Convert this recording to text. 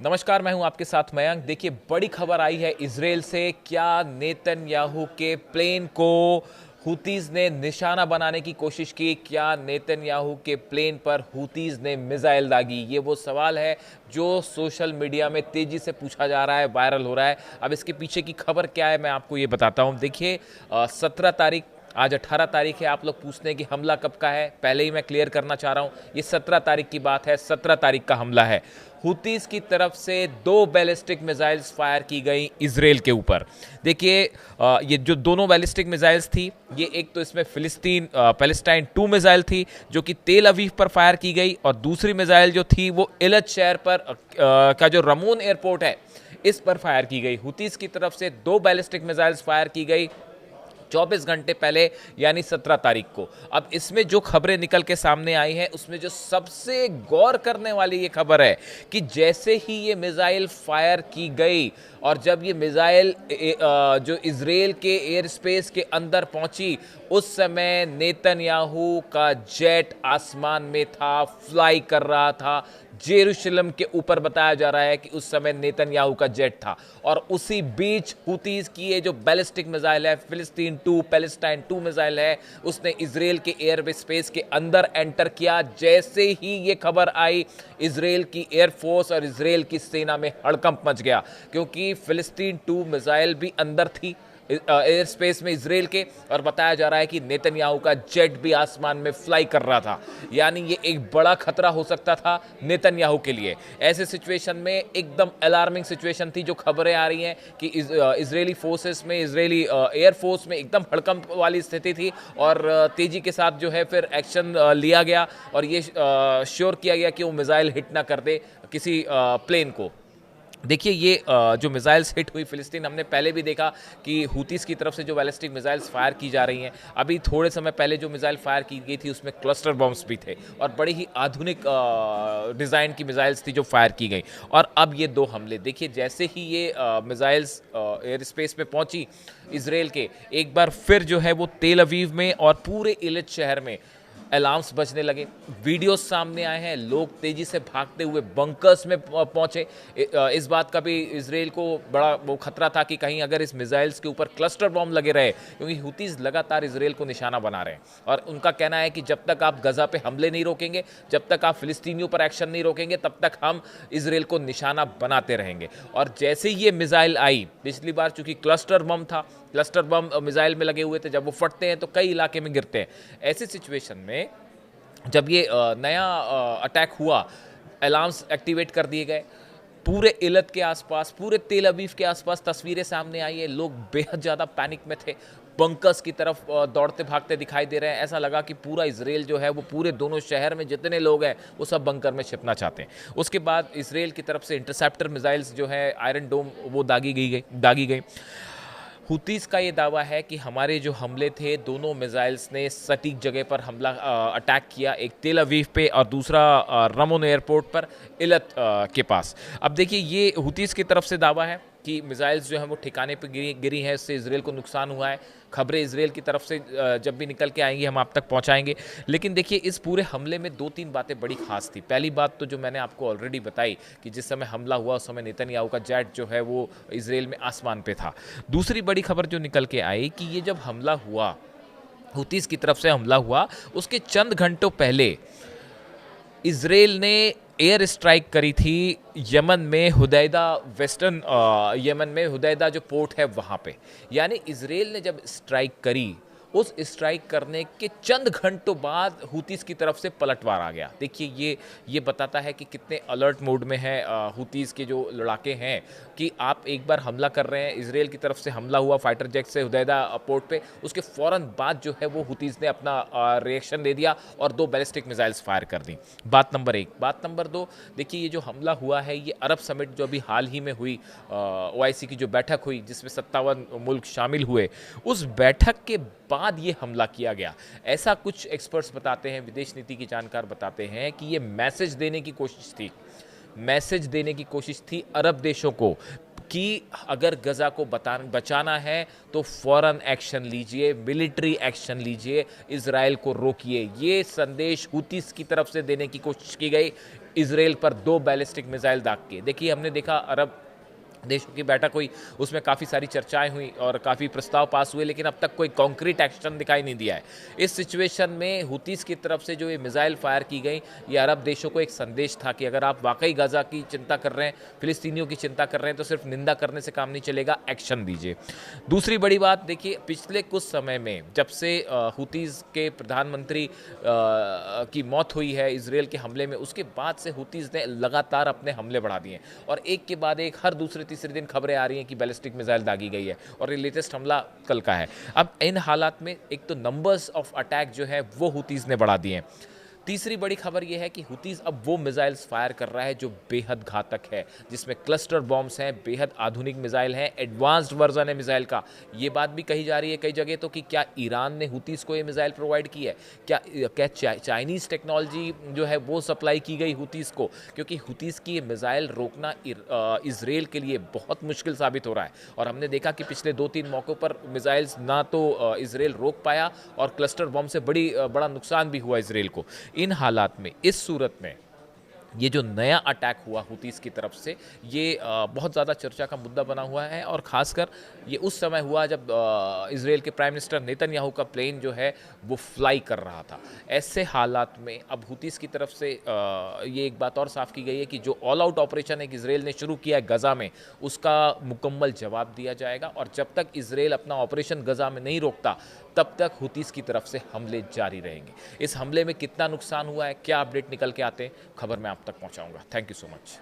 नमस्कार, मैं हूं आपके साथ मयंक। देखिए, बड़ी खबर आई है इजराइल से। क्या नेतन्याहू के प्लेन को हुतीज ने निशाना बनाने की कोशिश की? क्या नेतन्याहू के प्लेन पर हुतीज ने मिसाइल दागी? ये वो सवाल है जो सोशल मीडिया में तेजी से पूछा जा रहा है, वायरल हो रहा है। अब इसके पीछे की खबर क्या है, मैं आपको ये बताता हूं। देखिए, 17 तारीख, आज 18 तारीख है। आप लोग पूछते हैं कि हमला कब का है। पहले ही मैं क्लियर करना चाह रहा हूं, ये 17 तारीख की बात है। 17 तारीख का हमला है। हुतीज की तरफ से 2 बैलिस्टिक मिसाइल्स फायर की गई इजराइल के ऊपर। देखिए, ये जो दोनों बैलिस्टिक मिसाइल्स थी, ये एक तो इसमें पैलेस्टाइन 2 मिसाइल थी जो कि तेल अवीव पर फायर की गई, और दूसरी मिसाइल जो थी वो इलत शहर पर का जो रमोन एयरपोर्ट है इस पर फायर की गई। हुतीज की तरफ से 2 बैलिस्टिक मिसाइल्स फायर की गई 24 घंटे पहले, यानी 17 तारीख को। अब इसमें जो खबरें निकल के सामने आई हैं, उसमें जो सबसे गौर करने वाली ये खबर है कि जैसे ही ये मिसाइल फायर की गई और जब ये मिसाइल जो इजराइल के एयर स्पेस के अंदर पहुंची, उस समय नेतन्याहू का जेट आसमान में था, फ्लाई कर रहा था। जेरूशलम के ऊपर बताया जा रहा है कि उस समय नेतन्याहू का जेट था। और उसी बीच हुतीज की ये जो बैलिस्टिक मिसाइल है, पैलेस्टाइन 2 मिसाइल है, उसने इजराइल के एयर स्पेस के अंदर एंटर किया। जैसे ही ये खबर आई, इजराइल की एयरफोर्स और इजराइल की सेना में हड़कंप मच गया, क्योंकि फिलिस्तीन 2 मिसाइल भी अंदर थी एयर स्पेस में इजराइल के, और बताया जा रहा है कि नेतन्याहू का जेट भी आसमान में फ्लाई कर रहा था। यानी ये एक बड़ा खतरा हो सकता था नेतन्याहू के लिए। ऐसे सिचुएशन में एकदम अलार्मिंग सिचुएशन थी। जो खबरें आ रही हैं कि इजरायली फोर्सेस में, इजरायली एयरफोर्स में एकदम हड़कंप वाली स्थिति थी, और तेजी के साथ जो है फिर एक्शन लिया गया, और ये श्योर किया गया कि वो मिसाइल हिट ना कर दे किसी प्लेन को। देखिए, ये जो मिसाइल्स हिट हुई फिलिस्तीन, हमने पहले भी देखा कि हुतीस की तरफ से जो बैलिस्टिक मिसाइल्स फायर की जा रही हैं। अभी थोड़े समय पहले जो मिसाइल फायर की गई थी उसमें क्लस्टर बॉम्ब्स भी थे, और बड़ी ही आधुनिक डिज़ाइन की मिसाइल्स थी जो फायर की गई। और अब ये 2 हमले देखिए, जैसे ही ये मिसाइल्स एयर स्पेस में पहुंची इसराइल के, एक बार फिर जो है वो तेल अवीव में और पूरे इलिट शहर में अलार्म्स बजने लगे। वीडियोस सामने आए हैं, लोग तेजी से भागते हुए बंकर्स में पहुंचे। इस बात का भी इसराइल को बड़ा वो खतरा था कि कहीं अगर इस मिसाइल्स के ऊपर क्लस्टर बॉम्ब लगे रहे, क्योंकि हुतीज लगातार इसराइल को निशाना बना रहे हैं, और उनका कहना है कि जब तक आप गजा पे हमले नहीं रोकेंगे, जब तक आप फिलिस्तीनियों पर एक्शन नहीं रोकेंगे, तब तक हम इसराइल को निशाना बनाते रहेंगे। और जैसे ही ये मिसाइल आई, पिछली बार चूंकि क्लस्टर बम था, क्लस्टर बम मिसाइल में लगे हुए थे, जब वो फटते हैं तो कई इलाके में गिरते हैं। ऐसी सिचुएशन में जब ये नया अटैक हुआ, अलार्म्स एक्टिवेट कर दिए गए। पूरे इलत के आसपास, पूरे तेल अवीव के आसपास तस्वीरें सामने आई है। लोग बेहद ज़्यादा पैनिक में थे, बंकर्स की तरफ दौड़ते भागते दिखाई दे रहे हैं। ऐसा लगा कि पूरा इसराइल जो है वो पूरे दोनों शहर में जितने लोग हैं वो सब बंकर में छिपना चाहते हैं। उसके बाद इसराइल की तरफ से इंटरसेप्टर मिसाइल्स जो है आयरन डोम, वो दागी गई। हुतीस का ये दावा है कि हमारे जो हमले थे, दोनों मिसाइल्स ने सटीक जगह पर हमला अटैक किया, एक तेल अवीव पे और दूसरा रमोन एयरपोर्ट पर इलत के पास। अब देखिए, ये हुतीस की तरफ से दावा है कि मिसाइल्स जो हैं वो ठिकाने पे गिरी हैं, इससे इसराइल को नुकसान हुआ है। खबरें इसराइल की तरफ से जब भी निकल के आएंगी हम आप तक पहुंचाएंगे। लेकिन देखिए, इस पूरे हमले में 2-3 बातें बड़ी खास थी। पहली बात तो जो मैंने आपको ऑलरेडी बताई कि जिस समय हमला हुआ उस समय नेतन्याहू का जेट जो है वो इसराइल में आसमान पे था। दूसरी बड़ी खबर जो निकल के आई कि ये जब हमला हुआ, हुतीस की तरफ से हमला हुआ, उसके चंद घंटों पहले इसराइल ने एयर स्ट्राइक करी थी यमन में, हुदैदा, वेस्टर्न यमन में हुदैदा जो पोर्ट है वहाँ पे। यानी इसराइल ने जब स्ट्राइक करी, उस स्ट्राइक करने के चंद घंटों बाद हुतीस की तरफ से पलटवार आ गया। देखिए, ये बताता है कि कितने अलर्ट मोड में है हुतीस के जो लड़ाके हैं, कि आप एक बार हमला कर रहे हैं, इसराइल की तरफ से हमला हुआ फाइटर जेट से हुदैदा पोर्ट पे, उसके फ़ौरन बाद जो है वो हुतीस ने अपना रिएक्शन दे दिया और 2 बैलिस्टिक मिसाइल्स फायर कर दी। बात नंबर 1। बात नंबर 2, देखिए, ये जो हमला हुआ है ये अरब समिट जो अभी हाल ही में हुई, OIC की जो बैठक हुई जिसमें 57 मुल्क शामिल हुए, उस बैठक के बाद ये हमला किया गया। ऐसा कुछ एक्सपर्ट्स बताते हैं, विदेश नीति के जानकार बताते हैं कि ये मैसेज देने की कोशिश थी, अरब देशों को कि अगर गज़ा को बचाना है तो फ़ौरन एक्शन लीजिए, मिलिट्री एक्शन लीजिए, इज़राइल को रोकिए। ये संदेश हुतीस की तरफ से देने की कोशिश की गई इज़राइल पर 2 बैलिस्टिक मिसाइल दाग के। देखिए, हमने देखा अरब देशों की बैठक हुई, उसमें काफ़ी सारी चर्चाएं हुई और काफ़ी प्रस्ताव पास हुए, लेकिन अब तक कोई कॉन्क्रीट एक्शन दिखाई नहीं दिया है। इस सिचुएशन में हुतीस की तरफ से जो ये मिसाइल फायर की गई, ये अरब देशों को एक संदेश था कि अगर आप वाकई गजा की चिंता कर रहे हैं, फिलिस्तीनियों की चिंता कर रहे हैं, तो सिर्फ निंदा करने से काम नहीं चलेगा, एक्शन दीजिए। दूसरी बड़ी बात देखिए, पिछले कुछ समय में जब से हुतीस के प्रधानमंत्री की मौत हुई है इसराइल के हमले में, उसके बाद से हुतीस ने लगातार अपने हमले बढ़ा दिए हैं और एक के बाद एक हर दूसरे तीसरे दिन खबरें आ रही हैं कि बैलिस्टिक मिसाइल दागी गई है और ये लेटेस्ट हमला कल का है। अब इन हालात में एक तो नंबर्स ऑफ अटैक जो है वो हुतीस ने बढ़ा दिए हैं। तीसरी बड़ी खबर यह है कि हुतीस अब वो मिसाइल्स फायर कर रहा है जो बेहद घातक है, जिसमें क्लस्टर बॉम्ब्स हैं, बेहद आधुनिक मिसाइल हैं, एडवांस्ड वर्जन है मिसाइल का। ये बात भी कही जा रही है कई जगह तो कि क्या ईरान ने हुतीस को ये मिसाइल प्रोवाइड की है, क्या चाइनीज़ टेक्नोलॉजी जो है वो सप्लाई की गई हुतीस को, क्योंकि हुतीस की ये मिसाइल रोकना इसराइल के लिए बहुत मुश्किल साबित हो रहा है। और हमने देखा कि पिछले 2-3 मौक़ों पर मिसाइल्स ना तो इसराइल रोक पाया और क्लस्टर बॉम्ब से बड़ा नुकसान भी हुआ इसराइल को। इन हालात में, इस सूरत में, ये जो नया अटैक हुआ हुतीस की तरफ से, ये बहुत ज़्यादा चर्चा का मुद्दा बना हुआ है और ख़ासकर ये उस समय हुआ जब इसराइल के प्राइम मिनिस्टर नेतन्याहू का प्लेन जो है वो फ्लाई कर रहा था। ऐसे हालात में अब हुतीस की तरफ से ये एक बात और साफ़ की गई है कि जो ऑल आउट ऑपरेशन एक इसराइल ने शुरू किया है गज़ा में, उसका मुकम्मल जवाब दिया जाएगा और जब तक इसराइल अपना ऑपरेशन गज़ा में नहीं रोकता, तब तक हुतीस की तरफ से हमले जारी रहेंगे। इस हमले में कितना नुकसान हुआ है, क्या अपडेट निकल के आते हैं, खबर मैं आप तक पहुंचाऊंगा। Thank you so much.